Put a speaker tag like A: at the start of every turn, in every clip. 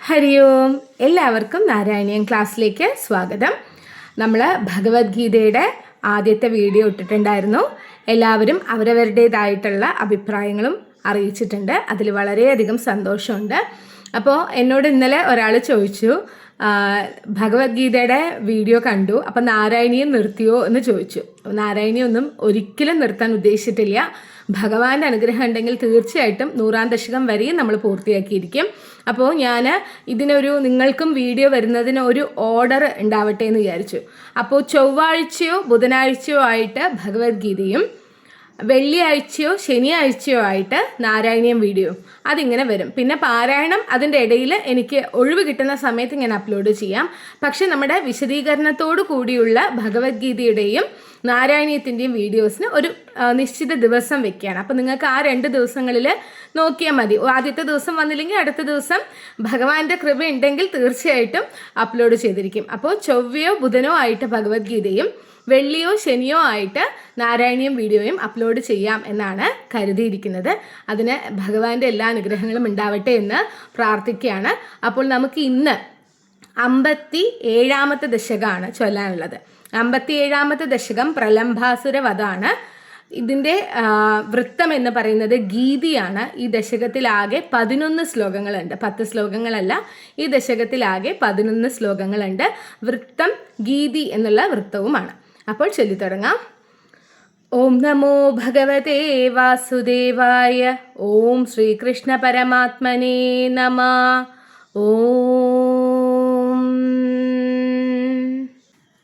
A: ഹരി ഓം. എല്ലാവർക്കും നാരായണീയം ക്ലാസ്സിലേക്ക് സ്വാഗതം. നമ്മൾ ഭഗവത്ഗീതയുടെ ആദ്യത്തെ വീഡിയോ ഇട്ടിട്ടുണ്ടായിരുന്നു. എല്ലാവരും അവരവരുടേതായിട്ടുള്ള അഭിപ്രായങ്ങളും അറിയിച്ചിട്ടുണ്ട്. അതിൽ വളരെയധികം സന്തോഷമുണ്ട്. അപ്പോൾ എന്നോട് ഇന്നലെ ഒരാൾ ചോദിച്ചു, ഭഗവത്ഗീതയുടെ വീഡിയോ കണ്ടു, അപ്പം നാരായണീയം നിർത്തിയോ എന്ന് ചോദിച്ചു. നാരായണീയം ഒന്നും ഒരിക്കലും നിർത്താൻ ഉദ്ദേശിച്ചിട്ടില്ല. ഭഗവാന്റെ അനുഗ്രഹം ഉണ്ടെങ്കിൽ തീർച്ചയായിട്ടും 100-ാം ദശകം വരെയും നമ്മൾ പൂർത്തിയാക്കിയിരിക്കും. അപ്പോൾ ഞാൻ നിങ്ങൾക്കും വീഡിയോ വരുന്നതിന് ഒരു ഓർഡർ ഉണ്ടാവട്ടെ എന്ന് വിചാരിച്ചു. അപ്പോൾ ചൊവ്വാഴ്ചയോ ബുധനാഴ്ചയോ ആയിട്ട് ഭഗവത്ഗീതയും വെള്ളിയാഴ്ചയോ ശനിയാഴ്ചയോ ആയിട്ട് നാരായണീയം വീഡിയോ അതിങ്ങനെ വരും. പിന്നെ പാരായണം അതിൻ്റെ ഇടയിൽ എനിക്ക് ഒഴിവ് കിട്ടുന്ന സമയത്ത് ഞാൻ അപ്ലോഡ് ചെയ്യാം. പക്ഷെ നമ്മുടെ വിശദീകരണത്തോടു കൂടിയുള്ള ഭഗവത്ഗീതയുടെയും നാരായണീയത്തിൻ്റെയും വീഡിയോസിന് ഒരു നിശ്ചിത ദിവസം വെക്കുകയാണ്. അപ്പോൾ നിങ്ങൾക്ക് ആ 2 ദിവസങ്ങളിൽ നോക്കിയാൽ മതി. ആദ്യത്തെ ദിവസം വന്നില്ലെങ്കിൽ അടുത്ത ദിവസം ഭഗവാന്റെ കൃപ ഉണ്ടെങ്കിൽ തീർച്ചയായിട്ടും അപ്ലോഡ് ചെയ്തിരിക്കും. അപ്പോൾ ചൊവ്വയോ ബുധനോ ആയിട്ട് ഭഗവത്ഗീതയും വെള്ളിയോ ശനിയോ ആയിട്ട് നാരായണീയം വീഡിയോയും അപ്ലോഡ് ചെയ്യാം എന്നാണ് കരുതിയിരിക്കുന്നത്. അതിന് ഭഗവാന്റെ എല്ലാ അനുഗ്രഹങ്ങളും ഉണ്ടാവട്ടെ എന്ന് പ്രാർത്ഥിക്കുകയാണ്. അപ്പോൾ നമുക്ക് ഇന്ന് 57-ാമത്തെ ദശകമാണ് ചൊല്ലാനുള്ളത്. 57-ാമത്തെ ദശകം പ്രലംഭാസുര വധാണ്. ഇതിൻ്റെ വൃത്തം എന്ന് പറയുന്നത് ഗീതിയാണ്. ഈ ദശകത്തിലാകെ 11 ശ്ലോകങ്ങളുണ്ട്, 10 ശ്ലോകങ്ങളല്ല. ഈ ദശകത്തിലാകെ 11 ശ്ലോകങ്ങളുണ്ട്. വൃത്തം ഗീതി എന്നുള്ള വൃത്തവുമാണ്. അപ്പോൾ ചൊല്ലിത്തുടങ്ങാം. ഓം നമോ ഭഗവതേ വാസുദേവായ. ഓം ശ്രീകൃഷ്ണ പരമാത്മനേ നമഃ. ഓം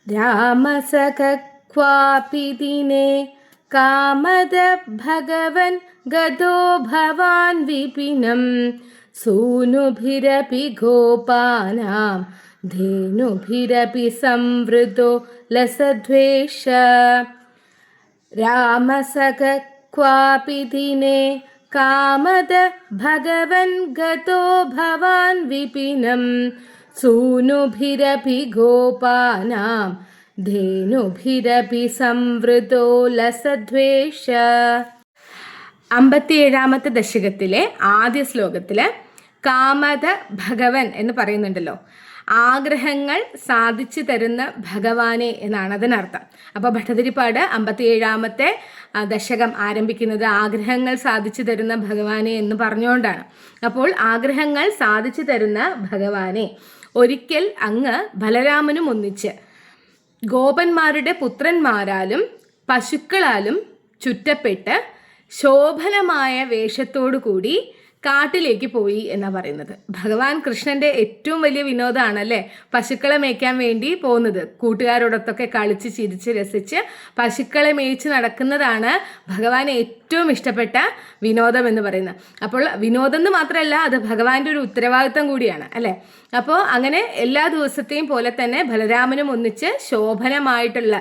A: രാമസഖ്വാപി ദിനേ കാമദ ഭഗവൻ ഗതോ ഭവാൻ വിപിനം സൂനുഭിരപി ഗോപാനാം ധേനുഭിരപി സംവൃതോ ലസദ്വേഷ. രാമസഖ്വാപി ദിനേ കാമദ ഭഗവൻ ഗതോ ഭവാൻ വിപിനം സൂനുഭിരപി ഗോപാനാം ധേനുഭിരപി സംവൃതോ ലസദ്വേഷ. 57-ാമത്തെ ദശകത്തിലെ ആദ്യ ശ്ലോകത്തിൽ കാമദ ഭഗവൻ എന്ന് പറയുന്നുണ്ടല്ലോ. ആഗ്രഹങ്ങൾ സാധിച്ചു തരുന്ന ഭഗവാനെ എന്നാണ് അതിനർത്ഥം. അപ്പോൾ ഭട്ടതിരിപ്പാട് 57-ാമത്തെ ദശകം ആരംഭിക്കുന്നത് ആഗ്രഹങ്ങൾ സാധിച്ചു തരുന്ന ഭഗവാനെ എന്ന് പറഞ്ഞുകൊണ്ടാണ്. അപ്പോൾ ആഗ്രഹങ്ങൾ സാധിച്ചു തരുന്ന ഭഗവാനെ ഒരിക്കൽ അങ്ങ് ബലരാമനും ഒന്നിച്ച് ഗോപന്മാരുടെ പുത്രന്മാരാലും പശുക്കളാലും ചുറ്റപ്പെട്ട് ശോഭനമായ വേഷത്തോടു കൂടി കാട്ടിലേക്ക് പോയി എന്നാണ് പറയുന്നത്. ഭഗവാൻ കൃഷ്ണന്റെ ഏറ്റവും വലിയ വിനോദമാണല്ലേ പശുക്കളെ മേയ്ക്കാൻ വേണ്ടി പോകുന്നത്. കൂട്ടുകാരോടൊത്തൊക്കെ കളിച്ച് ചിരിച്ച് രസിച്ച് പശുക്കളെ മേയിച്ച് നടക്കുന്നതാണ് ഭഗവാൻ ഏറ്റവും ഇഷ്ടപ്പെട്ട വിനോദം എന്ന് പറയുന്നത്. അപ്പോൾ വിനോദം എന്ന് മാത്രമല്ല, അത് ഭഗവാന്റെ ഒരു ഉത്തരവാദിത്വം കൂടിയാണ് അല്ലേ. അപ്പോൾ അങ്ങനെ എല്ലാ ദിവസത്തെയും പോലെ തന്നെ ബലരാമനും ഒന്നിച്ച് ശോഭനമായിട്ടുള്ള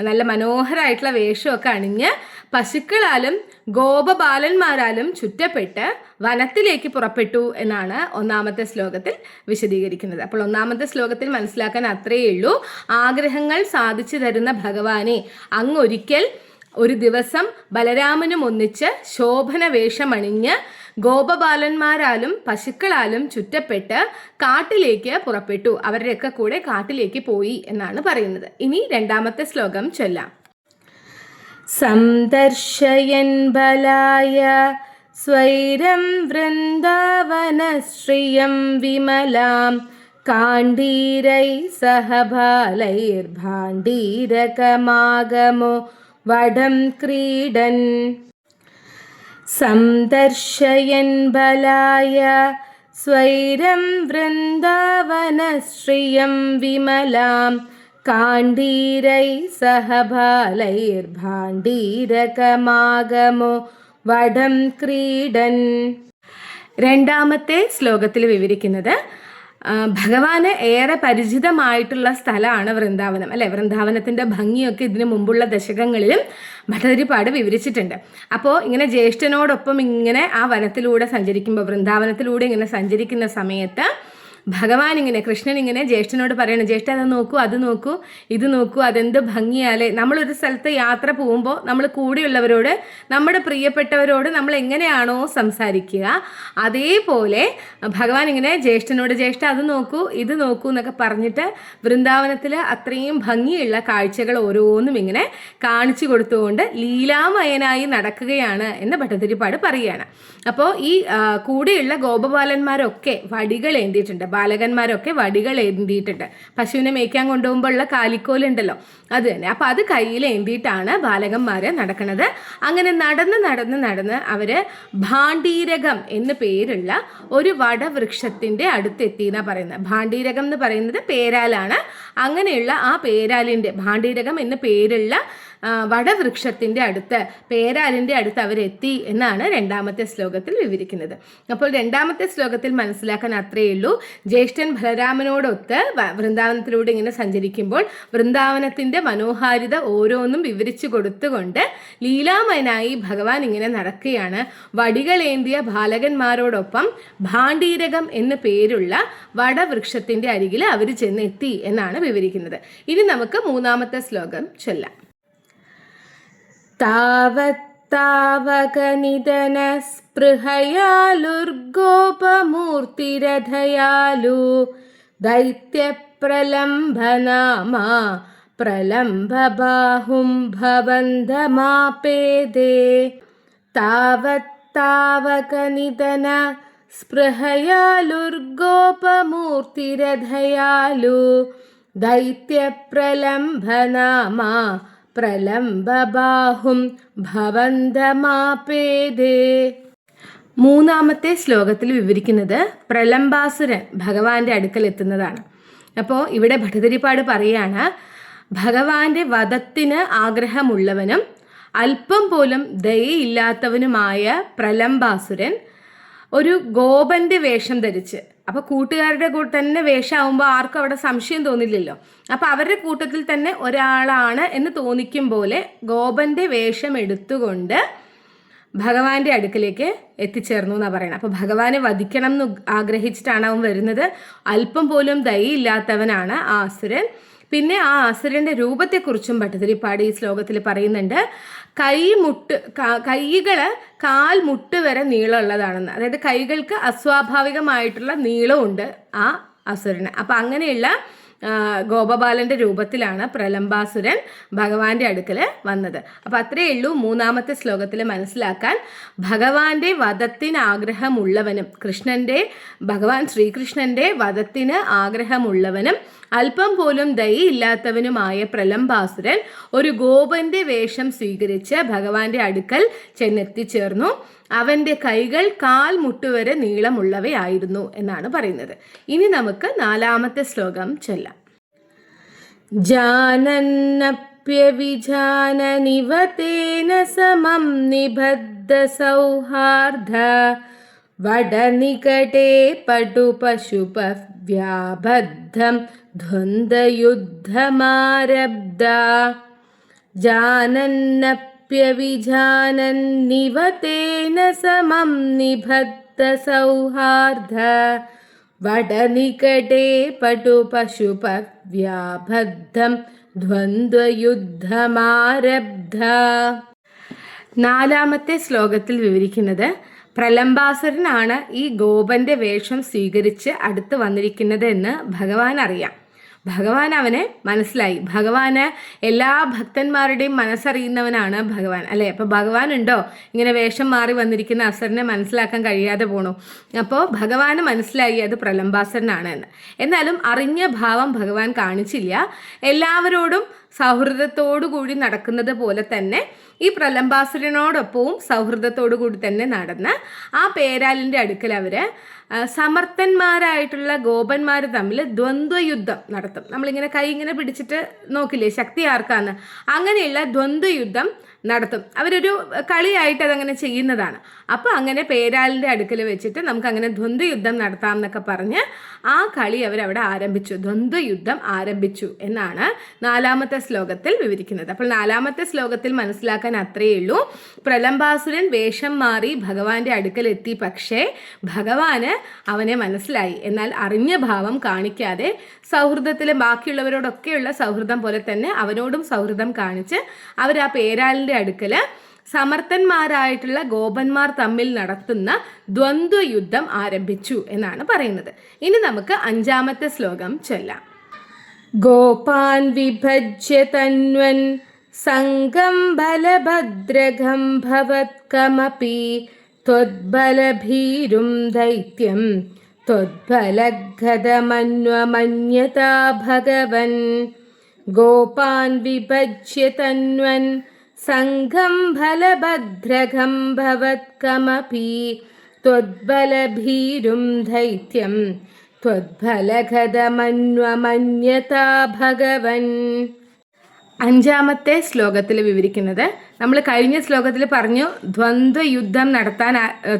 A: നല്ല മനോഹരമായിട്ടുള്ള വേഷമൊക്കെ അണിഞ്ഞ് പശുക്കളാലും ഗോപബാലന്മാരാലും ചുറ്റപ്പെട്ട് വനത്തിലേക്ക് പുറപ്പെട്ടു എന്നാണ് 1-ാമത്തെ ശ്ലോകത്തിൽ വിശദീകരിക്കുന്നത്. അപ്പോൾ 1-ാമത്തെ ശ്ലോകത്തിൽ മനസ്സിലാക്കാൻ അത്രയേ ഉള്ളൂ. ആഗ്രഹങ്ങൾ സാധിച്ചു തരുന്ന ഭഗവാനെ അങ്ങൊരിക്കൽ ഒരു ദിവസം ബലരാമനും ഒന്നിച്ച് ശോഭന വേഷമണിഞ്ഞ് ഗോപബാലന്മാരാലും പശുക്കളാലും ചുറ്റപ്പെട്ട് കാട്ടിലേക്ക് പുറപ്പെട്ടു. അവരുടെയൊക്കെ കൂടെ കാട്ടിലേക്ക് പോയി എന്നാണ് പറയുന്നത്. ഇനി 2-ാമത്തെ ശ്ലോകം ചൊല്ലാം. സന്ദർശയൻ ബലായ സ്വൈരം വൃന്ദാവനശ്രിയം വിമലാം കാണ്ഡീരൈ സഹബാലൈർഭാണ്ഡീരകമാഗമോ വടം ക്രീഡൻ. സന്ദർശയൻ ബലായ സ്വൈരം വൃന്ദാവനശ്രിയം വിമലാം കാണ്ഡീരൈ സഹബാലൈർഭാണ്ഡീരകമാഗമോ വടം ക്രീഡൻ. 2-ാമത്തെ ശ്ലോകത്തിൽ വിവരിക്കുന്നത് ഭഗവാന് ഏറെ പരിചിതമായിട്ടുള്ള സ്ഥലമാണ് വൃന്ദാവനം അല്ലെ. വൃന്ദാവനത്തിൻ്റെ ഭംഗിയൊക്കെ ഇതിനു മുമ്പുള്ള ദശകങ്ങളിലും ഭട്ടതിരിപ്പാട് വിവരിച്ചിട്ടുണ്ട്. അപ്പോൾ ഇങ്ങനെ ജ്യേഷ്ഠനോടൊപ്പം ഇങ്ങനെ ആ വനത്തിലൂടെ സഞ്ചരിക്കുമ്പോൾ, വൃന്ദാവനത്തിലൂടെ ഇങ്ങനെ സഞ്ചരിക്കുന്ന സമയത്ത് ഭഗവാൻ ഇങ്ങനെ കൃഷ്ണൻ ഇങ്ങനെ ജ്യേഷ്ഠനോട് പറയണം, ജ്യേഷ്ഠ അത് നോക്കൂ, അത് നോക്കൂ, ഇത് നോക്കൂ, അതെന്ത് ഭംഗിയാലേ. നമ്മളൊരു സ്ഥലത്ത് യാത്ര പോകുമ്പോൾ നമ്മൾ കൂടെയുള്ളവരോട്, നമ്മുടെ പ്രിയപ്പെട്ടവരോട് നമ്മൾ എങ്ങനെയാണോ സംസാരിക്കുക, അതേപോലെ ഭഗവാൻ ഇങ്ങനെ ജ്യേഷ്ഠനോട്, ജ്യേഷ്ഠ അത് നോക്കൂ, ഇത് നോക്കൂ എന്നൊക്കെ പറഞ്ഞിട്ട് വൃന്ദാവനത്തിൽ അത്രയും ഭംഗിയുള്ള കാഴ്ചകൾ ഓരോന്നും ഇങ്ങനെ കാണിച്ചു കൊടുത്തുകൊണ്ട് ലീലാമയനായി നടക്കുകയാണ് എന്ന് ഭട്ടതിരിപ്പാട് പറയുകയാണ്. അപ്പോൾ ഈ കൂടെയുള്ള ഗോപബാലന്മാരൊക്കെ വടികൾ ഏന്തിയിട്ടുണ്ട്, ബാലകന്മാരൊക്കെ വടികൾ ഏന്തിയിട്ടുണ്ട്. പശുവിനെ മേയ്ക്കാൻ കൊണ്ടുപോകുമ്പോൾ ഉള്ള കാലിക്കോലുണ്ടല്ലോ, അത് തന്നെ. അപ്പം അത് കയ്യിൽ ഏന്തിയിട്ടാണ് ബാലകന്മാർ നടക്കുന്നത്. അങ്ങനെ നടന്ന് അവർ ഭാണ്ഡീരകം എന്ന് പേരുള്ള ഒരു വടവൃക്ഷത്തിൻ്റെ അടുത്തെത്തി എന്നാണ് പറയുന്നത്. ഭാണ്ഡീരകം എന്ന് പറയുന്നത് പേരാലാണ്. അങ്ങനെയുള്ള ആ പേരാലിൻ്റെ, ഭാണ്ഡീരകം എന്ന് പേരുള്ള വടവൃക്ഷത്തിൻ്റെ അടുത്ത്, പേരാലിൻ്റെ അടുത്ത് അവരെത്തി എന്നാണ് രണ്ടാമത്തെ ശ്ലോകത്തിൽ വിവരിക്കുന്നത്. അപ്പോൾ രണ്ടാമത്തെ ശ്ലോകത്തിൽ മനസ്സിലാക്കാൻ അത്രയേ ഉള്ളൂ. ജ്യേഷ്ഠൻ ബലരാമനോടൊത്ത് വൃന്ദാവനത്തിലൂടെ ഇങ്ങനെ സഞ്ചരിക്കുമ്പോൾ വൃന്ദാവനത്തിൻ്റെ മനോഹാരിത ഓരോന്നും വിവരിച്ചു കൊടുത്തുകൊണ്ട് ലീലാമയനായി ഭഗവാൻ ഇങ്ങനെ നടക്കുകയാണ്. വടികളേന്തിയ ബാലകന്മാരോടൊപ്പം ഭാണ്ഡീരകം എന്ന് പേരുള്ള വടവൃക്ഷത്തിൻ്റെ അരികിൽ അവർ ചെന്നെത്തി എന്നാണ് വിവരിക്കുന്നത്. ഇനി നമുക്ക് മൂന്നാമത്തെ ശ്ലോകം ചൊല്ലാം. താവത്താവകനിധന സ്പൃഹയാലുർഗോപമൂർത്തിരഥയാലു ദൈത്യപ്രലംഭനാമാ പ്രലംബബാഹും ഭവന്തമാപേദേ. താവത്താവകനിധന സ്പൃഹയാലുർഗോപമൂർത്തിരഥയാലു ദൈത്യപ്രലംഭനാമാ പ്രലംബബാഹും ഭവന്തമാപേദേ. മൂന്നാമത്തെ ശ്ലോകത്തിൽ വിവരിക്കുന്നത് പ്രലംബാസുരൻ ഭഗവാന്റെ അടുക്കൽ എത്തുന്നതാണ്. അപ്പോൾ ഇവിടെ ഭട്ടതിരിപ്പാട് പറയാണ്, ഭഗവാന്റെ വധത്തിന് ആഗ്രഹമുള്ളവനും അല്പം പോലും ദയയില്ലാത്തവനുമായ പ്രലംബാസുരൻ ഒരു ഗോപന്റെ വേഷം ധരിച്ച്, അപ്പോൾ കൂട്ടുകാരുടെ കൂടെ തന്നെ വേഷമാകുമ്പോൾ ആർക്കും അവിടെ സംശയം തോന്നില്ലല്ലോ. അപ്പോൾ അവരുടെ കൂട്ടത്തിൽ തന്നെ ഒരാളാണ് എന്ന് തോന്നിക്കും പോലെ ഗോപന്റെ വേഷം എടുത്തുകൊണ്ട് ഭഗവാന്റെ അടുക്കലേക്ക് എത്തിച്ചേർന്നു എന്നാണ് പറയുന്നത്. അപ്പോൾ ഭഗവാനെ വധിക്കണം എന്ന് ആഗ്രഹിച്ചിട്ടാണ് അവൻ വരുന്നത്. അല്പം പോലും ദയയില്ലാത്തവനാണ് ആ അസുരൻ. പിന്നെ ആ അസുരൻ്റെ രൂപത്തെക്കുറിച്ചും ഭട്ടതിരിപ്പാട് ഈ ശ്ലോകത്തിൽ പറയുന്നുണ്ട്. കൈകൾ കാൽമുട്ട് വരെ നീളമുള്ളതാണെന്ന്, അതായത് കൈകൾക്ക് അസ്വാഭാവികമായിട്ടുള്ള നീളമുണ്ട് ആ അസുരന്. അപ്പം അങ്ങനെയുള്ള ഗോപബാലൻ്റെ രൂപത്തിലാണ് പ്രലംബാസുരൻ ഭഗവാന്റെ അടുക്കൽ വന്നത്. അപ്പം അത്രയേ ഉള്ളൂ മൂന്നാമത്തെ ശ്ലോകത്തിൽ മനസ്സിലാക്കാൻ. ഭഗവാന്റെ വധത്തിന് ആഗ്രഹമുള്ളവനും, ഭഗവാൻ ശ്രീകൃഷ്ണൻ്റെ വധത്തിന് ആഗ്രഹമുള്ളവനും അല്പം പോലും ദയയില്ലാത്തവനുമായ പ്രലംബാസുരൻ ഒരു ഗോപന്റെ വേഷം സ്വീകരിച്ച് ഭഗവാന്റെ അടുക്കൽ ചെന്നെത്തിച്ചേർന്നു. അവൻ്റെ കൈകൾ കാൽമുട്ടുവരെ നീളമുള്ളവയായിരുന്നു എന്നാണ് പറയുന്നത്. ഇനി നമുക്ക് നാലാമത്തെ ശ്ലോകം ചൊല്ലാം. ജാനന്നപ്യവിജാനനിവ തേന സമം നിബദ്ധ സൗഹാർദ്ദ വടനികടേ പടുപശുപ വ്യാബദ്ധം ദ്വന്ദ്വയുദ്ധമാരബ്ധ. ജാനന്നപ്യവിജാനന്നിവ തേന സമം നിബദ്ധ സൗഹാർദ്ദ വടനികടേ പടുപശുപ വ്യാബദ്ധം ദ്വന്ദ്വയുദ്ധമാരബ്ധ. നാലാമത്തെ ശ്ലോകത്തിൽ വിവരിക്കുന്നത് പ്രലംബാസുരനാണ് ഈ ഗോപന്റെ വേഷം സ്വീകരിച്ച് അടുത്ത് വന്നിരിക്കുന്നത് എന്ന് ഭഗവാൻ അറിയാം. ഭഗവാൻ അവനെ മനസ്സിലായി. ഭഗവാന് എല്ലാ ഭക്തന്മാരുടെയും മനസ്സറിയുന്നവനാണ് ഭഗവാൻ, അല്ലേ? അപ്പോൾ ഭഗവാൻ ഉണ്ടോ ഇങ്ങനെ വേഷം മാറി വന്നിരിക്കുന്ന അസുരനെ മനസ്സിലാക്കാൻ കഴിയാതെ പോണു? അപ്പോൾ ഭഗവാന് മനസ്സിലായി അത് പ്രലംബാസുരനാണ് എന്ന്. എന്നാലും അറിഞ്ഞ ഭാവം ഭഗവാൻ കാണിച്ചില്ല. എല്ലാവരോടും സൗഹൃദത്തോടു കൂടി നടക്കുന്നത് പോലെ തന്നെ ഈ പ്രലംബാസുരനോടൊപ്പവും സൗഹൃദത്തോടു കൂടി തന്നെ നടന്ന് ആ പേരാലിൻ്റെ അടുക്കൽ അവർ സമർത്ഥന്മാരായിട്ടുള്ള ഗോപന്മാർ തമ്മിൽ ദ്വന്ദ്വയുദ്ധം നടത്തും. നമ്മളിങ്ങനെ കൈ ഇങ്ങനെ പിടിച്ചിട്ട് നോക്കില്ലേ ശക്തി ആർക്കാന്ന്, അങ്ങനെയുള്ള ദ്വന്ദ്വയുദ്ധം നടത്തും. അവരൊരു കളിയായിട്ട് അതങ്ങനെ ചെയ്യുന്നതാണ്. അപ്പോൾ അങ്ങനെ പേരാലിൻ്റെ അടുക്കൽ വെച്ചിട്ട് നമുക്ക് അങ്ങനെ ദ്വന്ദ്വയുദ്ധം നടത്താം എന്നൊക്കെ പറഞ്ഞ് ആ കളി അവരവിടെ ആരംഭിച്ചു. ദ്വന്ദ്വയുദ്ധം ആരംഭിച്ചു എന്നാണ് 4-ാമത്തെ ശ്ലോകത്തിൽ വിവരിക്കുന്നത്. അപ്പോൾ 4-ാമത്തെ ശ്ലോകത്തിൽ മനസ്സിലാക്കാൻ അത്രയേ ഉള്ളൂ. പ്രലംബാസുരൻ വേഷം മാറി ഭഗവാന്റെ അടുക്കൽ എത്തി. പക്ഷേ ഭഗവാന് അവനെ മനസ്സിലായി. എന്നാൽ അറിഞ്ഞ ഭാവം കാണിക്കാതെ സൗഹൃദത്തിലെ ബാക്കിയുള്ളവരോടൊക്കെയുള്ള സൗഹൃദം പോലെ തന്നെ അവനോടും സൗഹൃദം കാണിച്ച് അവർ ആ പേരാലിൻ്റെ അടുക്കൽ സമർത്ഥന്മാരായിട്ടുള്ള ഗോപന്മാർ തമ്മിൽ നടത്തുന്ന ദ്വന്ദ്വയുദ്ധം ആരംഭിച്ചു എന്നാണ് പറയുന്നത്. ഇനി നമുക്ക് 5-ാമത്തെ ശ്ലോകം ചൊല്ലാം. ഗോപാൻ വിഭജ്യ തന്വൻ സംഗം ബലഭദ്രഘം ഭവത്കമപി ത്വദ്ബലഭീരും ദൈത്യം ത്വദ്ബലഗതമന്വമന്യതാ ഭഗവൻ. ഗോപാൻ വിഭജ്യ തന്വൻ സംഘം ബലഭദ്രഘം ഭവത്കമപി ത്വദ്ബലഭീരും ദൈത്യം ത്വദ്ബലഗതമന്വമന്യതാ ഭഗവൻ. 5-ാമത്തെ ശ്ലോകത്തിൽ വിവരിക്കുന്നത്, നമ്മൾ കഴിഞ്ഞ ശ്ലോകത്തിൽ പറഞ്ഞു ദ്വന്ദ്വയുദ്ധം നടത്താൻ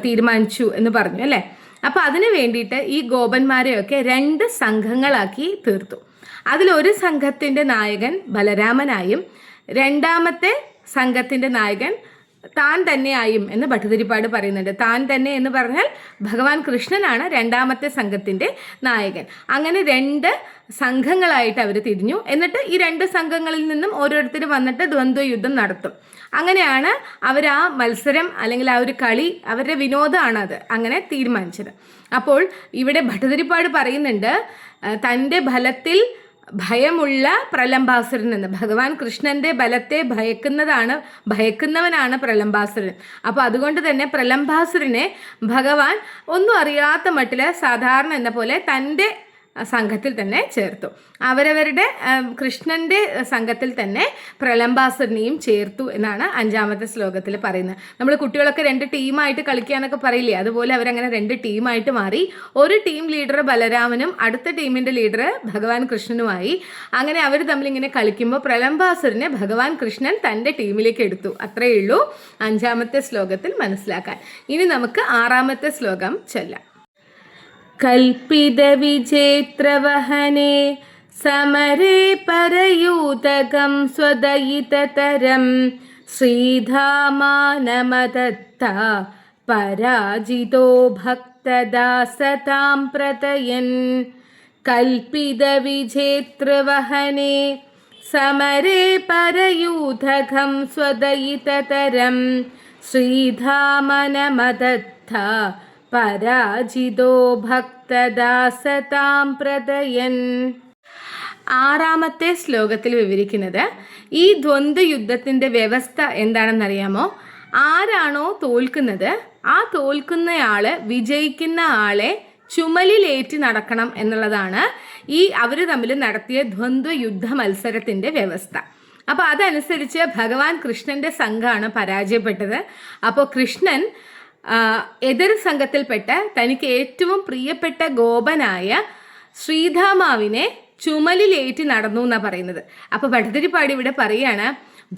A: തീരുമാനിച്ചു എന്ന് പറഞ്ഞു അല്ലേ. അപ്പോൾ അതിനു വേണ്ടിയിട്ട് ഈ ഗോപന്മാരെയൊക്കെ 2 സംഘങ്ങളാക്കി തീർത്തു. അതിലൊരു സംഘത്തിൻ്റെ നായകൻ ബലരാമനായും 2-ാമത്തെ സംഘത്തിൻ്റെ നായകൻ താൻ തന്നെയായും എന്ന് ഭട്ടതിരിപ്പാട് പറയുന്നുണ്ട്. താൻ തന്നെ എന്ന് പറഞ്ഞാൽ ഭഗവാൻ കൃഷ്ണനാണ് 2-ാമത്തെ സംഘത്തിൻ്റെ നായകൻ. അങ്ങനെ 2 സംഘങ്ങളായിട്ട് അവർ തിരിഞ്ഞു. എന്നിട്ട് ഈ 2 സംഘങ്ങളിൽ നിന്നും ഓരോരുത്തർ വന്നിട്ട് ദ്വന്ദ്വയുദ്ധം നടത്തും. അങ്ങനെയാണ് അവർ ആ മത്സരം അല്ലെങ്കിൽ ആ ഒരു കളി, അവരുടെ വിനോദമാണത്, അങ്ങനെ തീരുമാനിച്ചത്. അപ്പോൾ ഇവിടെ ഭട്ടതിരിപ്പാട് പറയുന്നുണ്ട്, തൻ്റെ ബലത്തിൽ ഭയമുള്ള പ്രലംബാസുരൻ എന്ന്. ഭഗവാൻ കൃഷ്ണന്റെ ബലത്തെ ഭയക്കുന്നവനാണ് പ്രലംബാസുരൻ. അപ്പോൾ അതുകൊണ്ട് തന്നെ പ്രലംബാസുരനെ ഭഗവാൻ ഒന്നും അറിയാത്ത മട്ടിൽ സാധാരണ എന്ന പോലെ തൻ്റെ സംഘത്തിൽ തന്നെ ചേർത്തു. അവരവരുടെ കൃഷ്ണന്റെ സംഘത്തിൽ തന്നെ പ്രലംബാസുരനെയും ചേർത്തു എന്നാണ് 5-ാമത്തെ ശ്ലോകത്തിൽ പറയുന്നത്. നമ്മൾ കുട്ടികളൊക്കെ 2 ടീമായിട്ട് കളിക്കാനൊക്കെ പറയില്ലേ, അതുപോലെ അവരങ്ങനെ 2 ടീമായിട്ട് മാറി. ഒരു ടീം ലീഡർ ബലരാമനും അടുത്ത ടീമിൻ്റെ ലീഡർ ഭഗവാൻ കൃഷ്ണനുമായി. അങ്ങനെ അവർ തമ്മിൽ ഇങ്ങനെ കളിക്കുമ്പോൾ പ്രലംബാസുരനെ ഭഗവാൻ കൃഷ്ണൻ തൻ്റെ ടീമിലേക്ക് എടുത്തു. അത്രയേ ഉള്ളൂ 5-ാമത്തെ ശ്ലോകത്തിൽ മനസ്സിലാക്കാൻ. ഇനി നമുക്ക് 6-ാമത്തെ ശ്ലോകം ചൊല്ലാം. കൽപ്പിതവിജേത്രവഹനെ സമരേ പരയൂതകം സ്വദയിതതരം ശ്രീധാമാനമദത്ത പരാജിതോ ഭക്തദാസതാം പ്രതയൻ. കൽപ്പിതവിജേത്രവഹനെ സമരേ പരയൂതകം സ്വദയിതതരം ശ്രീധാമനമദത്ത പരാജിതോ ഭക്തദാസതാം പ്രതയൻ. 6-ാമത്തെ ശ്ലോകത്തിൽ വിവരിക്കുന്നത് ഈ ദ്വന്ദ്വയുദ്ധത്തിൻ്റെ വ്യവസ്ഥ എന്താണെന്നറിയാമോ? ആരാണോ തോൽക്കുന്നത് ആ തോൽക്കുന്നയാള് വിജയിക്കുന്ന ആളെ ചുമലിലേറ്റി നടക്കണം എന്നുള്ളതാണ് ഈ അവർ തമ്മിൽ നടത്തിയ ദ്വന്ദ്വയുദ്ധ മത്സരത്തിൻ്റെ വ്യവസ്ഥ. അപ്പോൾ അതനുസരിച്ച് ഭഗവാൻ കൃഷ്ണന്റെ സംഘമാണ് പരാജയപ്പെട്ടത്. അപ്പോൾ കൃഷ്ണൻ എതിർ സംഘത്തിൽപ്പെട്ട തനിക്ക് ഏറ്റവും പ്രിയപ്പെട്ട ഗോപനായ ശ്രീധാമാവിനെ ചുമലിലേറ്റി നടന്നു എന്നാണ് പറയുന്നത്. അപ്പോൾ ഭട്ടതിരിപ്പാട് ഇവിടെ പറയാണ്,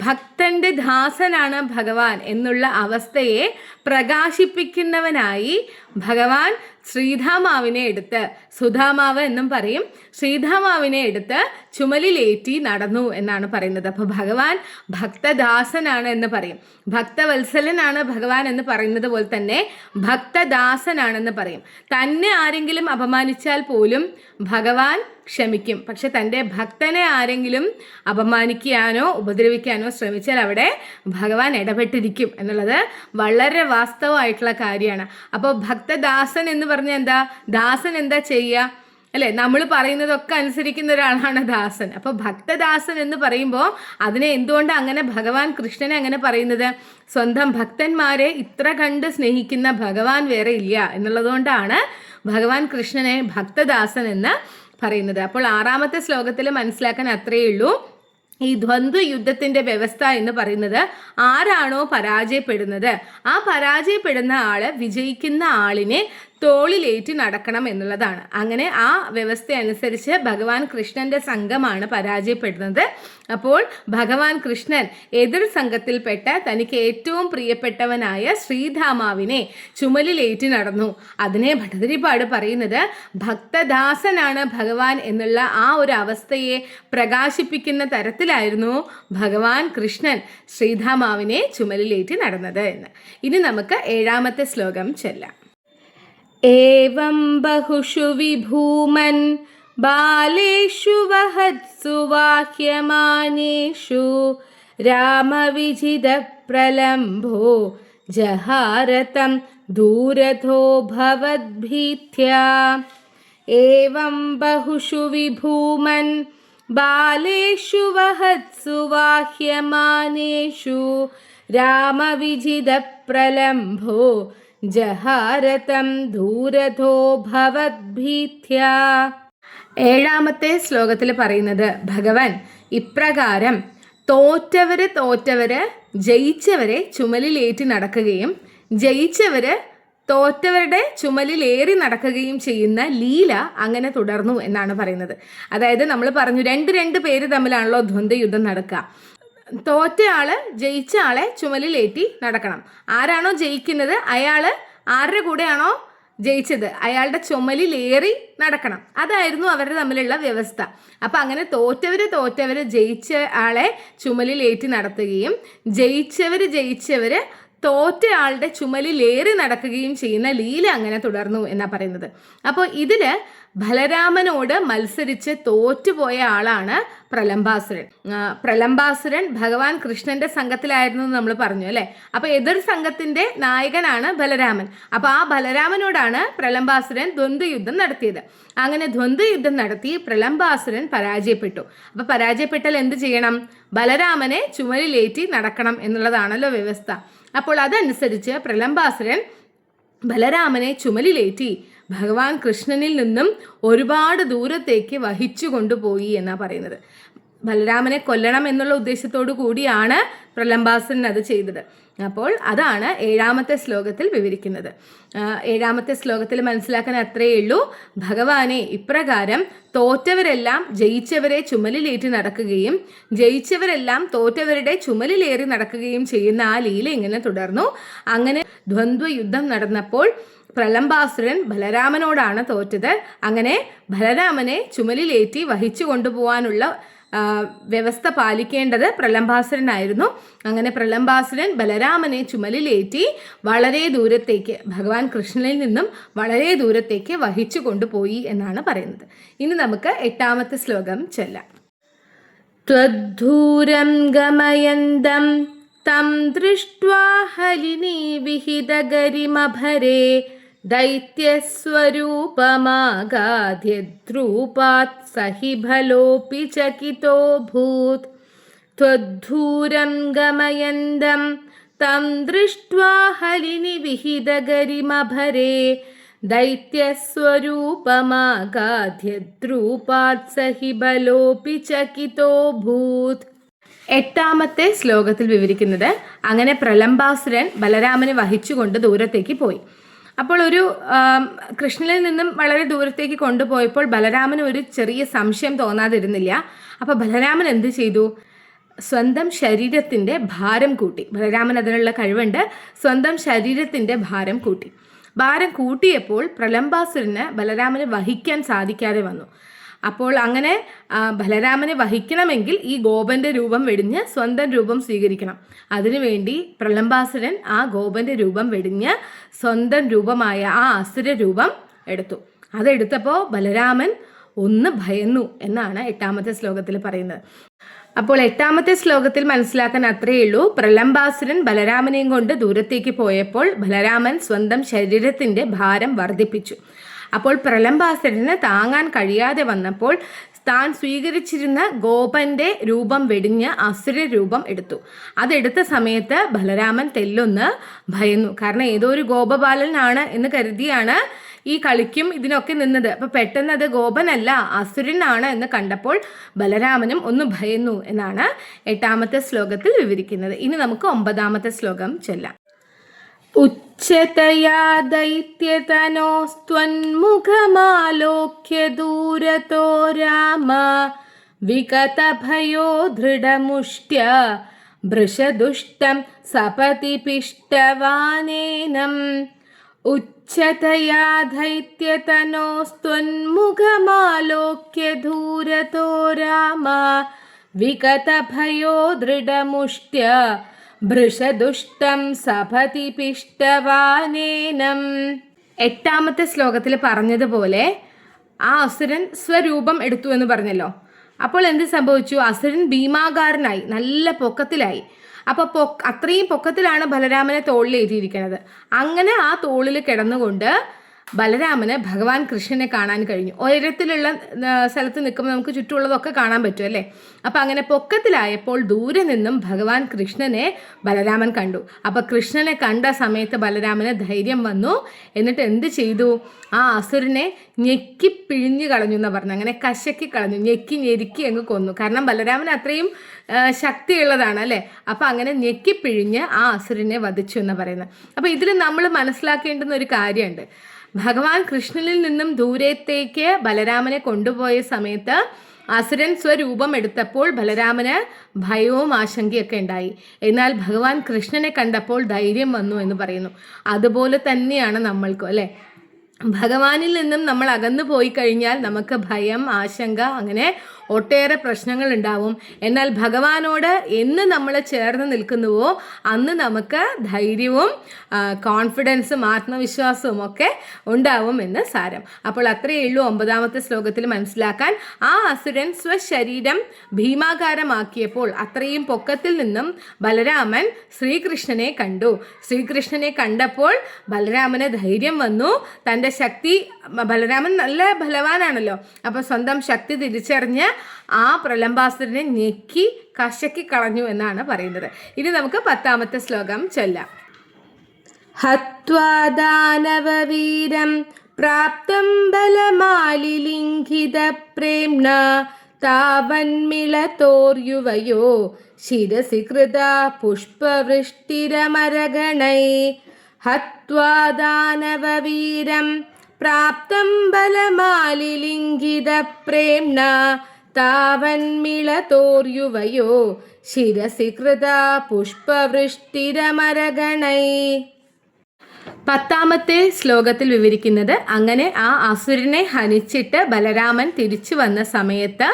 A: ഭക്തന്റെ ദാസനാണ് ഭഗവാൻ എന്നുള്ള അവസ്ഥയെ പ്രകാശിപ്പിക്കുന്നവനായി ഭഗവാൻ ശ്രീധാമാവിനെ എടുത്ത്, സുധാമാവ് എന്നും പറയും, ശ്രീധാമാവിനെ എടുത്ത് ചുമലിലേറ്റി നടന്നു എന്നാണ് പറയുന്നത്. അപ്പോൾ ഭഗവാൻ ഭക്തദാസനാണ് എന്ന് പറയും. ഭക്തവത്സലനാണ് ഭഗവാൻ എന്ന് പറയുന്നത് പോലെ തന്നെ ഭക്തദാസനാണെന്ന് പറയും. തന്നെ ആരെങ്കിലും അപമാനിച്ചാൽ പോലും ഭഗവാൻ ക്ഷമിക്കും. പക്ഷെ തൻ്റെ ഭക്തനെ ആരെങ്കിലും അപമാനിക്കാനോ ഉപദ്രവിക്കാനോ ശ്രമിച്ചാൽ അവിടെ ഭഗവാൻ ഇടപെട്ടിരിക്കും എന്നുള്ളത് വളരെ വാസ്തവമായിട്ടുള്ള കാര്യമാണ്. അപ്പോൾ ഭക്തദാസൻ എന്ന് പറഞ്ഞാൽ എന്താ? ദാസൻ എന്താ ചെയ്യുക അല്ലേ? നമ്മൾ പറയുന്നതൊക്കെ അനുസരിക്കുന്ന ഒരാളാണ് ദാസൻ. അപ്പോൾ ഭക്തദാസൻ എന്ന് പറയുമ്പോൾ അതിനെ എന്തുകൊണ്ട് അങ്ങനെ ഭഗവാൻ കൃഷ്ണനെ അങ്ങനെ പറയുന്നത്? സ്വന്തം ഭക്തന്മാരെ ഇത്ര കണ്ട് സ്നേഹിക്കുന്ന ഭഗവാൻ വേറെ ഇല്ല എന്നുള്ളതുകൊണ്ടാണ് ഭഗവാൻ കൃഷ്ണനെ ഭക്തദാസൻ എന്ന് പറയുന്നത്. അപ്പോൾ 6-ാമത്തെ ശ്ലോകത്തിൽ മനസ്സിലാക്കാൻ അത്രയേ ഉള്ളൂ. ഈ ദ്വന്ദ്വ യുദ്ധത്തിൻ്റെ വ്യവസ്ഥ എന്ന് പറയുന്നത് ആരാണോ പരാജയപ്പെടുന്നത് ആ പരാജയപ്പെടുന്ന ആള് വിജയിക്കുന്ന ആളിനെ തോളിലേറ്റി നടക്കണം എന്നുള്ളതാണ്. അങ്ങനെ ആ വ്യവസ്ഥ അനുസരിച്ച് ഭഗവാൻ കൃഷ്ണന്റെ സംഘമാണ് പരാജയപ്പെടുന്നത്. അപ്പോൾ ഭഗവാൻ കൃഷ്ണൻ എതിർ സംഘത്തിൽപ്പെട്ട തനിക്ക് ഏറ്റവും പ്രിയപ്പെട്ടവനായ ശ്രീധാമാവിനെ ചുമലിലേറ്റി നടന്നു. അതിനെ ഭട്ടതിരിപ്പാട് പറയുന്നത് ഭക്തദാസനാണ് ഭഗവാൻ എന്നുള്ള ആ ഒരു അവസ്ഥയെ പ്രകാശിപ്പിക്കുന്ന തരത്തിലായിരുന്നു ഭഗവാൻ കൃഷ്ണൻ ശ്രീധാമാവിനെ ചുമലിലേറ്റി നടന്നത് എന്ന്. ഇനി നമുക്ക് 7ാമത്തെ ശ്ലോകം ചൊല്ലാം. ഏവം ബഹുഷു വിഭൂമൻ ബാലേഷു വഹത്സു വാഹ്യമാനേഷു രാമവിജിത പ്രലംഭോ ജഹാരതം ദൂരഥോ ഭവദ്ഭീത്യാ. ഏവം ബഹുഷു വിഭൂമൻ ബാലേഷു വഹത്സു വാഹ്യമാനേഷു രാമവിജിത പ്രലംഭോ ജഹാരതം ദൂരഥോ ഭവദ്ഭീത്യാ. 7ാമത്തെ ശ്ലോകത്തിൽ പറയുന്നത് ഭഗവാൻ ഇപ്രകാരം തോറ്റവര് ജയിച്ചവരെ ചുമലിലേറ്റി നടക്കുകയും ജയിച്ചവര് തോറ്റവരുടെ ചുമലിലേറി നടക്കുകയും ചെയ്യുന്ന ലീല അങ്ങനെ തുടർന്നു എന്നാണ് പറയുന്നത്. അതായത് നമ്മൾ പറഞ്ഞു രണ്ട് പേര് തമ്മിലാണല്ലോ ദ്വന്ദ്വയുദ്ധം നടക്കുക. തോറ്റ ആള് ജയിച്ച ആളെ ചുമലിലേറ്റി നടക്കണം. ആരാണോ ജയിക്കുന്നത് അയാള് ആരുടെ കൂടെയാണോ ജയിച്ചത് അയാളുടെ ചുമലിലേറി നടക്കണം. അതായിരുന്നു അവരുടെ തമ്മിലുള്ള വ്യവസ്ഥ. അപ്പൊ അങ്ങനെ തോറ്റവര് ജയിച്ച ആളെ ചുമലിലേറ്റി നടത്തുകയും ജയിച്ചവര് തോറ്റ ആളുടെ ചുമലിലേറി നടക്കുകയും ചെയ്യുന്ന ലീല അങ്ങനെ തുടർന്നു എന്നാ പറയുന്നത്. അപ്പോൾ ഇതില് ബലരാമനോട് മത്സരിച്ച് തോറ്റുപോയ ആളാണ് പ്രലംബാസുരൻ. പ്രലംബാസുരൻ ഭഗവാൻ കൃഷ്ണന്റെ സംഘത്തിലായിരുന്നു എന്ന് നമ്മൾ പറഞ്ഞു അല്ലെ. അപ്പൊ എതിർ സംഘത്തിന്റെ നായകനാണ് ബലരാമൻ. അപ്പൊ ആ ബലരാമനോടാണ് പ്രലംബാസുരൻ ദ്വന്ദ്വയുദ്ധം നടത്തിയത്. അങ്ങനെ ദ്വന്ദ്വയുദ്ധം നടത്തി പ്രലംബാസുരൻ പരാജയപ്പെട്ടു. അപ്പൊ പരാജയപ്പെട്ടാൽ എന്ത് ചെയ്യണം? ബലരാമനെ ചുമലിലേറ്റി നടക്കണം എന്നുള്ളതാണല്ലോ വ്യവസ്ഥ. അപ്പോൾ അതനുസരിച്ച് പ്രലംബാസുരൻ ബലരാമനെ ചുമലിലേറ്റി ഭഗവാൻ കൃഷ്ണനിൽ നിന്നും ഒരുപാട് ദൂരത്തേക്ക് വഹിച്ചു കൊണ്ടുപോയി എന്നാ പറയുന്നത്. ബലരാമനെ കൊല്ലണം എന്നുള്ള ഉദ്ദേശത്തോടു കൂടിയാണ് പ്രലംബാസുരൻ അത് ചെയ്തത്. അപ്പോൾ അതാണ് 7ാമത്തെ ശ്ലോകത്തിൽ വിവരിക്കുന്നത്. 7ാമത്തെ ശ്ലോകത്തിൽ മനസ്സിലാക്കാൻ അത്രയേ ഉള്ളൂ. ഭഗവാനെ ഇപ്രകാരം തോറ്റവരെല്ലാം ജയിച്ചവരെ ചുമലിലേറ്റി നടക്കുകയും ജയിച്ചവരെല്ലാം തോറ്റവരുടെ ചുമലിലേറി നടക്കുകയും ചെയ്യുന്ന ആ ലീല ഇങ്ങനെ തുടർന്നു. അങ്ങനെ ദ്വന്ദ്വയുദ്ധം നടന്നപ്പോൾ പ്രലംബാസുരൻ ബലരാമനോടാണ് തോറ്റത്. അങ്ങനെ ബലരാമനെ ചുമലിലേറ്റി വഹിച്ചു കൊണ്ടുപോകാനുള്ള വ്യവസ്ഥ പാലിക്കേണ്ടത് പ്രലംബാസുരനായിരുന്നു. അങ്ങനെ പ്രലംബാസുരൻ ബലരാമനെ ചുമലിലേറ്റി വളരെ ദൂരത്തേക്ക് ഭഗവാൻ കൃഷ്ണനിൽ നിന്നും വളരെ ദൂരത്തേക്ക് വഹിച്ചു കൊണ്ടുപോയി എന്നാണ് പറയുന്നത്. ഇനി നമുക്ക് 8ാമത്തെ ശ്ലോകം ചൊല്ലാം. ത്വദ്ധൂരം ഗമയന്തം തം ദൃഷ്ട്വാ ഹലിനി വിഹിതഗരിമഭരേ ദൈത്യസ്വരൂപമാഗാധ്യദ്രൂപാത് സഹി ഫലോപി ചകിതോഭൂത്. ത്വദ്ധൂരം ഗമയന്തം തം ദൃഷ്ട്വാ ഹലിനി വിഹിതഗരിമഭരേ ദൈത്യസ്വരൂപമാഗാധ്യദ്രൂപാത് സഹി ഫലോപി ചകിതോഭൂത്. 8ാമത്തെ ശ്ലോകത്തിൽ വിവരിക്കുന്നത് അങ്ങനെ പ്രലംബാസുരൻ ബലരാമനെ വഹിച്ചുകൊണ്ട് ദൂരത്തേക്ക് പോയി. അപ്പോൾ ഒരു കൃഷ്ണനിൽ നിന്നും വളരെ ദൂരത്തേക്ക് കൊണ്ടുപോയപ്പോൾ ബലരാമന് ഒരു ചെറിയ സംശയം തോന്നാതിരുന്നില്ല. അപ്പോൾ ബലരാമൻ എന്ത് ചെയ്തു? സ്വന്തം ശരീരത്തിൻ്റെ ഭാരം കൂട്ടി. ബലരാമൻ അതിനുള്ള കഴിവുണ്ട്. സ്വന്തം ശരീരത്തിൻ്റെ ഭാരം കൂട്ടിയപ്പോൾ പ്രലംബാസുരന് ബലരാമനെ വഹിക്കാൻ സാധിക്കാതെ വന്നു. അപ്പോൾ അങ്ങനെ ബലരാമനെ വഹിക്കണമെങ്കിൽ ഈ ഗോപന്റെ രൂപം വെടിഞ്ഞ് സ്വന്തം രൂപം സ്വീകരിക്കണം. അതിനുവേണ്ടി പ്രലംബാസുരൻ ആ ഗോപന്റെ രൂപം വെടിഞ്ഞ് സ്വന്തം രൂപമായ ആ അസുര രൂപം എടുത്തു. അതെടുത്തപ്പോൾ ബലരാമൻ ഒന്ന് ഭയന്നു എന്നാണ് 8ാമത്തെ ശ്ലോകത്തിൽ പറയുന്നത്. അപ്പോൾ 8ാമത്തെ ശ്ലോകത്തിൽ മനസ്സിലാക്കാൻ അത്രയേ ഉള്ളൂ. പ്രലംബാസുരൻ ബലരാമനെയും കൊണ്ട് ദൂരത്തേക്ക് പോയപ്പോൾ ബലരാമൻ സ്വന്തം ശരീരത്തിൻ്റെ ഭാരം വർദ്ധിപ്പിച്ചു. അപ്പോൾ പ്രലംബാസുരന് താങ്ങാൻ കഴിയാതെ വന്നപ്പോൾ താൻ സ്വീകരിച്ചിരുന്ന ഗോപന്റെ രൂപം വെടിഞ്ഞ് അസുര രൂപം എടുത്തു. അതെടുത്ത സമയത്ത് ബലരാമൻ തെല്ലൊന്ന് ഭയന്നു. കാരണം ഏതോ ഒരു ഗോപബാലനാണ് എന്ന് കരുതിയാണ് ഈ കളിക്കും ഇതിനൊക്കെ നിന്നത്. അപ്പൊ പെട്ടെന്ന് അത് ഗോപനല്ല അസുരനാണ് എന്ന് കണ്ടപ്പോൾ ബലരാമനും ഒന്ന് ഭയന്നു എന്നാണ് 8ാമത്തെ ശ്ലോകത്തിൽ വിവരിക്കുന്നത്. ഇനി നമുക്ക് 9ാമത്തെ ശ്ലോകം ചൊല്ലാം. ഉച്ച ഉച്ചതയാ ദൈത്യതനോസ്ത്വന്മുഖമാലോക്യ ദൂരതോ രാമ വിഗതഭയോ ദൃഢമുഷ്ട്യ ഭൃശദുഷ്ടം സപതി പിഷ്ടവാനേനം. ഉച്ചതയാ ദൈത്യതനോസ്ത്വന്മുഖമാലോക്യ ദൂരതോ രാമ വിഗതഭയോ ദൃഢമുഷ്ട്യ ഭൃശദുഷ്ടം സപതി പിഷ്ടവാനേനം. 8ാമത്തെ ശ്ലോകത്തിൽ പറഞ്ഞതുപോലെ ആ അസുരൻ സ്വരൂപം എടുത്തു എന്ന് പറഞ്ഞല്ലോ. അപ്പോൾ എന്ത് സംഭവിച്ചു? അസുരൻ ഭീമാകാരനായി, നല്ല പൊക്കത്തിലായി. അപ്പോൾ അത്രയും പൊക്കത്തിലാണ് ബലരാമനെ തോളിലേറ്റിയിരിക്കുന്നത്. അങ്ങനെ ആ തോളിൽ കിടന്നുകൊണ്ട് ബലരാമന് ഭഗവാൻ കൃഷ്ണനെ കാണാൻ കഴിഞ്ഞു. ഉയരത്തിലുള്ള സ്ഥലത്ത് നിൽക്കുമ്പോൾ നമുക്ക് ചുറ്റുമുള്ളതൊക്കെ കാണാൻ പറ്റും അല്ലേ. അപ്പം അങ്ങനെ പൊക്കത്തിലായപ്പോൾ ദൂരെ നിന്നും ഭഗവാൻ കൃഷ്ണനെ ബലരാമൻ കണ്ടു. അപ്പം കൃഷ്ണനെ കണ്ട സമയത്ത് ബലരാമന് ധൈര്യം വന്നു. എന്നിട്ട് എന്ത് ചെയ്തു? ആ അസുരനെ ഞെക്കി പിഴിഞ്ഞു കളഞ്ഞു എന്നാണ് പറഞ്ഞത്. അങ്ങനെ കശക്കി കളഞ്ഞു, ഞെക്കി ഞെരുക്കി അങ്ങ് കൊന്നു. കാരണം ബലരാമൻ അത്രയും ശക്തിയുള്ളതാണ് അല്ലേ. അപ്പം അങ്ങനെ ഞെക്കി പിഴിഞ്ഞ് ആ അസുരനെ വധിച്ചു എന്ന് പറയുന്നത്. അപ്പം ഇതിൽ നമ്മൾ മനസ്സിലാക്കേണ്ടുന്ന ഒരു കാര്യമുണ്ട്. ഭഗവാൻ കൃഷ്ണനിൽ നിന്നും ദൂരത്തേക്ക് ബലരാമനെ കൊണ്ടുപോയ സമയത്ത് അസുരൻ സ്വരൂപം എടുത്തപ്പോൾ ബലരാമന് ഭയവും ആശങ്കയൊക്കെ ഉണ്ടായി. എന്നാൽ ഭഗവാൻ കൃഷ്ണനെ കണ്ടപ്പോൾ ധൈര്യം വന്നു എന്ന് പറയുന്നു. അതുപോലെ തന്നെയാണ് നമ്മൾക്കും അല്ലേ. ഭഗവാനിൽ നിന്നും നമ്മൾ അകന്നു പോയി കഴിഞ്ഞാൽ നമുക്ക് ഭയം, ആശങ്ക, അങ്ങനെ ഒട്ടേറെ പ്രശ്നങ്ങൾ ഉണ്ടാവും. എന്നാൽ ഭഗവാനോട് എന്ന് നമ്മൾ ചേർന്ന് നിൽക്കുന്നുവോ അന്ന് നമുക്ക് ധൈര്യവും കോൺഫിഡൻസും ആത്മവിശ്വാസവും ഒക്കെ ഉണ്ടാവും എന്ന് സാരം. അപ്പോൾ അത്രയേ ഉള്ളൂ 9ാമത്തെ ശ്ലോകത്തിൽ മനസ്സിലാക്കാൻ. ആ അസുരൻ സ്വശരീരം ഭീമാകാരമാക്കിയപ്പോൾ അത്രയും പൊക്കത്തിൽ നിന്നും ബലരാമൻ ശ്രീകൃഷ്ണനെ കണ്ടു. ശ്രീകൃഷ്ണനെ കണ്ടപ്പോൾ ബലരാമന് ധൈര്യം വന്നു. തൻ്റെ ശക്തി, ബലരാമൻ നല്ല ബലവാനാണല്ലോ, അപ്പോൾ സ്വന്തം ശക്തി തിരിച്ചറിഞ്ഞ് ആ പ്രലംബാസുരനെ ഞെക്കി കശക്കി കളഞ്ഞു എന്നാണ് പറയുന്നത്. ഇനി നമുക്ക് 10ാമത്തെ ശ്ലോകം ചൊല്ലാം. ഹത്വാ ദാനവവീരം പ്രാപ്തം ബലമാലിലിംഘിത പ്രേംണ താവന്മിളതോർയുവയോ ശിരസി കൃതാ പുഷ്പവൃഷ്ടിരമരഗണൈ. ഹത്വാ ദാനവവീരം പ്രാപ്തം ബലമാലിലിംഘിത പ്രേംണ താവന്മിളതോർയുവയോ ശിരസി കൃതാ പുഷ്പവൃഷ്ടിരമരഗണൈ. 10ാമത്തെ ശ്ലോകത്തിൽ വിവരിക്കുന്നത് അങ്ങനെ ആ അസുരനെ ഹനിച്ചിട്ട് ബലരാമൻ തിരിച്ചു വന്ന സമയത്ത്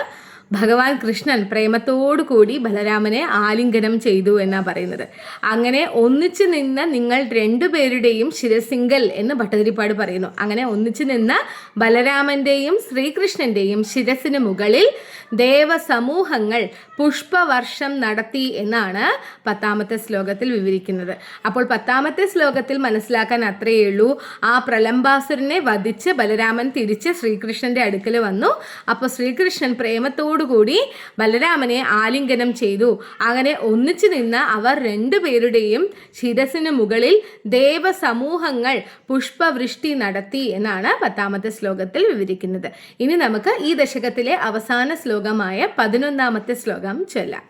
A: ഭഗവാൻ കൃഷ്ണൻ പ്രേമത്തോടു കൂടി ബലരാമനെ ആലിംഗനം ചെയ്തു എന്നാണ് പറയുന്നത്. അങ്ങനെ ഒന്നിച്ചു നിന്ന് നിങ്ങൾ രണ്ടുപേരുടെയും ശിരസിങ്കൽ എന്ന് ഭട്ടതിരിപ്പാട് പറയുന്നു. അങ്ങനെ ഒന്നിച്ചു നിന്ന് ബലരാമൻ്റെയും ശ്രീകൃഷ്ണൻ്റെയും ശിരസിന് മുകളിൽ ദേവസമൂഹങ്ങൾ പുഷ്പവർഷം നടത്തി എന്നാണ് 10ാമത്തെ ശ്ലോകത്തിൽ വിവരിക്കുന്നത്. അപ്പോൾ 10ാമത്തെ ശ്ലോകത്തിൽ മനസ്സിലാക്കാൻ അത്രയേ ഉള്ളൂ. ആ പ്രലംബാസുരനെ വധിച്ച് ബലരാമൻ തിരിച്ച് ശ്രീകൃഷ്ണൻ്റെ അടുക്കൽ വന്നു. അപ്പോൾ ശ്രീകൃഷ്ണൻ പ്രേമത്തോടുകൂടി ബലരാമനെ ആലിംഗനം ചെയ്തു. അങ്ങനെ ഒന്നിച്ചു നിന്ന് അവർ രണ്ടുപേരുടെയും ശിരസിന് മുകളിൽ ദേവസമൂഹങ്ങൾ പുഷ്പവൃഷ്ടി നടത്തി എന്നാണ് 10ാമത്തെ ശ്ലോകത്തിൽ വിവരിക്കുന്നത്. ഇനി നമുക്ക് ഈ ദശകത്തിലെ അവസാന ശ്ലോകമായ 11ാമത്തെ ശ്ലോകം ചൊല്ലാം.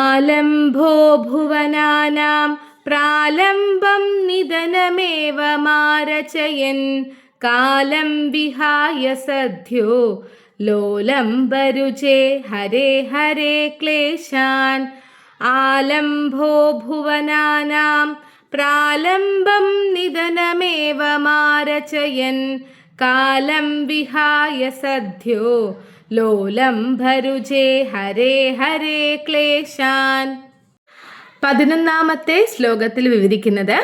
A: ആലംഭോ ഭുവനാനാം പ്രാലംബം നിധനമേവ മാരചയൻ കാലം വിഹായ സദ്യോ ലോലംബരുചേ ഹരേ ഹരേ ക്ലേശാൻ. ആലംഭോ ഭുവനാനാം പ്രാലംബം നിധനമേവ മാരചയൻ കാലം വിഹായ സദ്യോ ലോലംബരുചേ ഹരേ ഹരേ ക്ലേശാൻ. 11ാമത്തെ ശ്ലോകത്തിൽ വിവരിക്കുന്നത്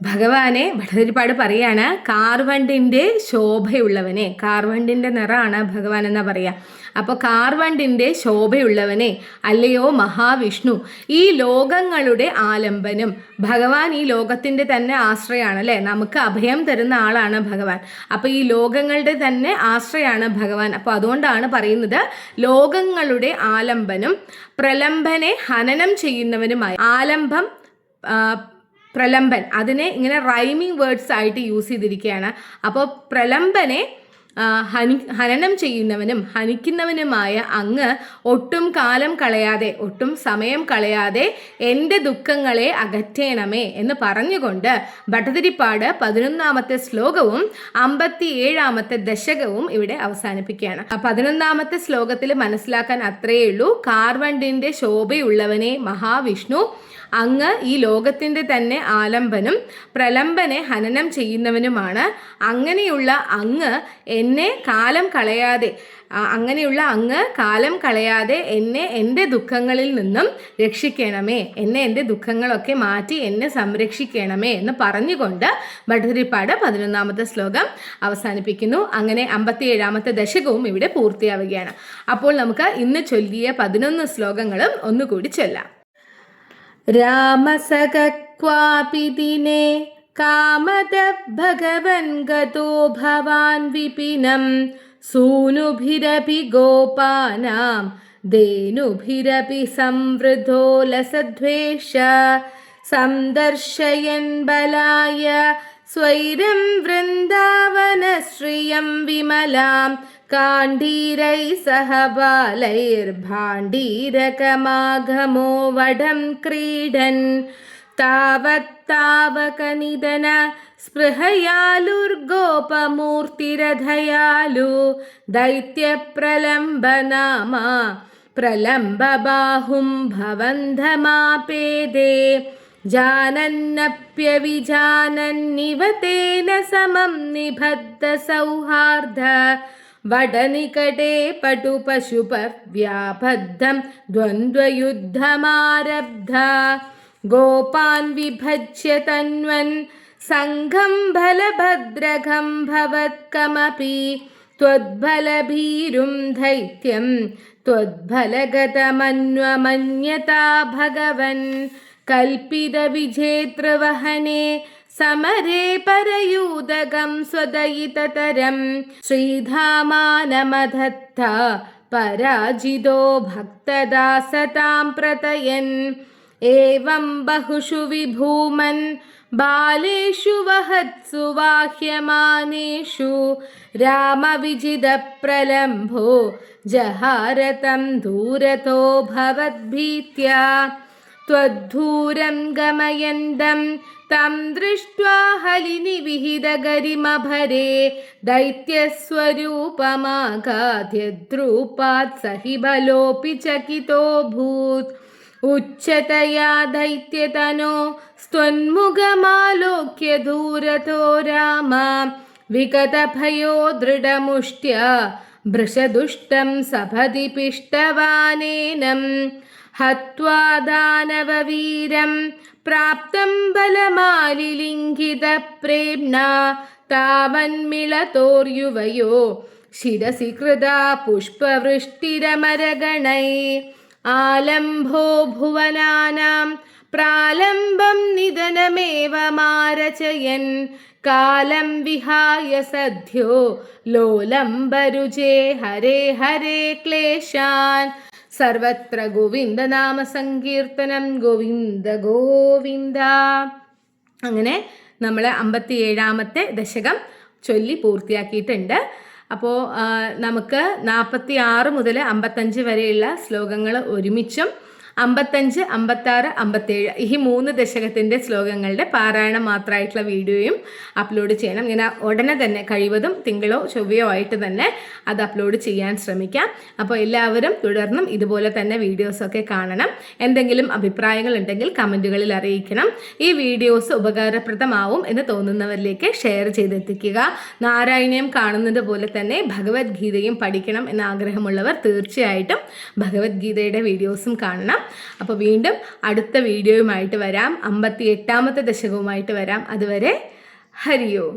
A: ഭഗവാനെ ഭട്ടതിരിപ്പാട് പറയാണ്, കാർവണ്ടിൻ്റെ ശോഭയുള്ളവനെ. കാർവണ്ടിൻ്റെ നിറമാണ് ഭഗവാൻ എന്നാ പറയുക. അപ്പോൾ കാർവണ്ടിൻ്റെ ശോഭയുള്ളവനെ, അല്ലയോ മഹാവിഷ്ണു, ഈ ലോകങ്ങളുടെ ആലംബനും. ഭഗവാൻ ഈ ലോകത്തിൻ്റെ തന്നെ ആശ്രയമാണ് അല്ലേ. നമുക്ക് അഭയം തരുന്ന ആളാണ് ഭഗവാൻ. അപ്പോൾ ഈ ലോകങ്ങളുടെ തന്നെ ആശ്രയമാണ് ഭഗവാൻ. അപ്പോൾ അതുകൊണ്ടാണ് പറയുന്നത് ലോകങ്ങളുടെ ആലംബനും പ്രലംബനെ ഹനനം ചെയ്യുന്നവനുമായ. ആലംബം, പ്രലംബൻ, അതിനെ ഇങ്ങനെ റൈമിങ് വേർഡ്സ് ആയിട്ട് യൂസ് ചെയ്തിരിക്കുകയാണ്. അപ്പോൾ പ്രലംബനെ ഹനനം ചെയ്യുന്നവനും ഹനിക്കുന്നവനുമായ അങ്ങ് ഒട്ടും കാലം കളയാതെ ഒട്ടും സമയം കളയാതെ എൻ്റെ ദുഃഖങ്ങളെ അകറ്റേണമേ എന്ന് പറഞ്ഞുകൊണ്ട് ഭട്ടതിരിപ്പാട് 11ാമത്തെ ശ്ലോകവും 57ാമത്തെ ദശകവും ഇവിടെ അവസാനിപ്പിക്കുകയാണ്. 11ാമത്തെ ശ്ലോകത്തിൽ മനസ്സിലാക്കാൻ അത്രയേ ഉള്ളൂ. കാർവണ്ടിൻ്റെ ശോഭയുള്ളവനെ മഹാവിഷ്ണു, അങ്ങ് ഈ ലോകത്തിൻ്റെ തന്നെ ആലംബനും പ്രലംബനെ ഹനനം ചെയ്യുന്നവനുമാണ്. അങ്ങനെയുള്ള അങ്ങ് എന്നെ കാലം കളയാതെ എന്നെ എൻ്റെ ദുഃഖങ്ങളിൽ നിന്നും രക്ഷിക്കണമേ, എന്നെ എൻ്റെ ദുഃഖങ്ങളൊക്കെ മാറ്റി എന്നെ സംരക്ഷിക്കണമേ എന്ന് പറഞ്ഞുകൊണ്ട് ഭട്ടതിരിപ്പാട് 11ാമത്തെ ശ്ലോകം അവസാനിപ്പിക്കുന്നു. അങ്ങനെ 57ാമത്തെ ദശകവും ഇവിടെ പൂർത്തിയാവുകയാണ്. അപ്പോൾ നമുക്ക് ഇന്ന് ചൊല്ലിയ 11 ശ്ലോകങ്ങളും ഒന്നുകൂടി ചൊല്ലാം. രാമസഖ്വാപി ദിനേ കാമദ ഭഗവൻ ഗതോ ഭവാൻ വിപിനം സൂനുഭിരപി ഗോപാനാം ധേനുഭിരപി സംവൃദ്ധോ ലസദ്വേഷ സന്ദർശയൻ ബലായ സ്വൈരം വൃന്ദാവനശ്രിയം വിമലാം കാണ്ഡീരൈ സഹ ബാലൈർഭാണ്ഡീരകമാഘമോ വടം ക്രീഡൻ താവത്താവകനിധന സ്പൃഹയാലുർഗോപമൂർത്തിരഥയാലു ദൈത്യപ്രലംബനാമ പ്രലംബബാഹും ഭവന്ധമാപേദേ ജാനന്നപ്യവിജാനന്നിവ തേന സമം നിബദ്ധ സൗഹാർദ്ദ വടനികടേ പടുപശുപർവ്യാബദ്ധം ദ്വന്ദ്വയുദ്ധമാരബ്ധ ഗോപാൻ വിഭജ്യ തന്വൻ സംഘം ബലഭദ്രഘം ഭവത്കമപി ത്വദ്ബലഭീരും ദൈത്യം ത്വദ്ബലഗതമന്വമന്യതാ ഭഗവൻ കൽപ്പിതവിജേതൃവഹനേ സമരേ പരയൂദകം സ്വദയിതതരം ശ്രീധാമാനമധത്ത പരാജിതോ ഭക്തദാസതാം പ്രതയൻ ഏവം ബഹുഷു വിഭൂമൻ ബാലേഷു വഹത്സു വാഹ്യമാനേഷു രാമവിജിതപ്രലംഭോ ജഹാരതം ദൂരതോ ഭവദ്ഭീത്യാ ത്വദ്ധൂരം ഗമയന്തം തം ദൃഷ്ട്വാ ഹലിനിവിഹിതഗരിമഭരേ ദൈത്യസ്വരൂപമാഗാദ്യദ്രൂപാത് സഹി ബലോപി ചകിതോഭൂത് ഉച്ചതയാ ദൈത്യതനോ സ്ത്വന്മുഖമാലോക്യ ദൂരതോ രാമ വിഗതഭയോ ദൃഢമുഷ്ട്യാ ഭൃശദുഷ്ടം സഭതി പിഷ്ടവാനേനം ഹത്വാ ദാനവവീരം പ്രാപ്തം ബലമാലിലിംഗിതപ്രേംണാ താവന്മിളതോർയുവയോ ശിരസി കൃതാ പുഷ്പവൃഷ്ടിരമരഗണൈ ആലംഭോ ഭുവനാനാം പ്രാലംബം നിധനമേവ മാരചയൻ കാലം വിഹായ സദ്യോ ലോലംബരുചേ ഹരേ ഹരേ ക്ലേശാൻ. സർവത്ര ഗോവിന്ദ നാമ സങ്കീർത്തനം, ഗോവിന്ദ ഗോവിന്ദ. അങ്ങനെ നമ്മൾ 57ാമത്തെ ദശകം ചൊല്ലി പൂർത്തിയാക്കിയിട്ടുണ്ട്. അപ്പോൾ നമുക്ക് 46 മുതൽ 55 വരെയുള്ള ശ്ലോകങ്ങൾ ഒരുമിച്ചും 55, 56, 57 ഈ 3 ദശകത്തിൻ്റെ ശ്ലോകങ്ങളുടെ പാരായണം മാത്രമായിട്ടുള്ള വീഡിയോയും അപ്ലോഡ് ചെയ്യണം. ഇങ്ങനെ ഉടനെ തന്നെ കഴിവതും തിങ്കളോ ചൊവ്വയോ ആയിട്ട് തന്നെ അത് അപ്ലോഡ് ചെയ്യാൻ ശ്രമിക്കാം. അപ്പോൾ എല്ലാവരും തുടർന്നും ഇതുപോലെ തന്നെ വീഡിയോസൊക്കെ കാണണം. എന്തെങ്കിലും അഭിപ്രായങ്ങൾ ഉണ്ടെങ്കിൽ കമൻറ്റുകളിൽ അറിയിക്കണം. ഈ വീഡിയോസ് ഉപകാരപ്രദമാവും എന്ന് തോന്നുന്നവരിലേക്ക് ഷെയർ ചെയ്തെത്തിക്കുക. നാരായണീയം കാണുന്നത് പോലെ തന്നെ ഭഗവത്ഗീതയും പഠിക്കണം എന്ന ആഗ്രഹമുള്ളവർ തീർച്ചയായിട്ടും ഭഗവത്ഗീതയുടെ വീഡിയോസും കാണണം. അപ്പോൾ വീണ്ടും അടുത്ത വീഡിയോയുമായിട്ട് വരാം. 58ാമത്തെ ദശകവുമായിട്ട് വരാം. അതുവരെ ഹരിയോം.